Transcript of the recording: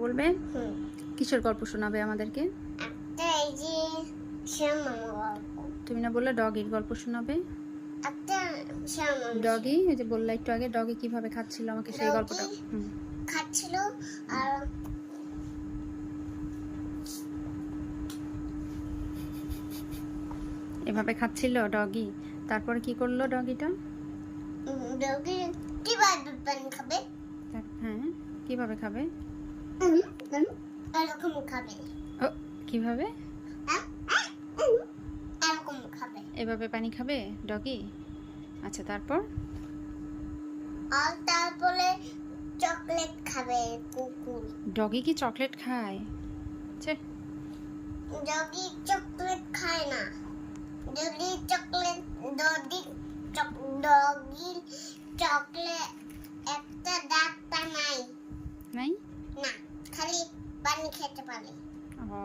বলবে কিসের গল্প শোনাবে আমাদেরকে? একটা এই যে শ্যামামা গল্প। তুমি না বললে ডগির গল্প শোনাবে? একটা শ্যামামা ডগি ওই যে বললা একটু আগে, ডগি কিভাবে খাচ্ছিল আমাকে সেই ডগি গল্পটা। খাচ্ছিল আর এভাবে খাচ্ছিল ডগি, তারপরে কি করলো ডগিটা? ডগি কিভাবে পানি খাবে? হ্যাঁ, কিভাবে খাবে? এরকম খাবে। ও কিভাবে? এরকম খাবে। এভাবে পানি খাবে ডগি? আচ্ছা, তারপর? আর তারপরে চকলেট খাবে কুকুর। ডগি কি চকলেট খায়? ছে, ডগি চকলেট খায় না। ডগির চকলেট একটা দাঁতটা নাই। নাই? না, খালি পানি খেতে পারে। ও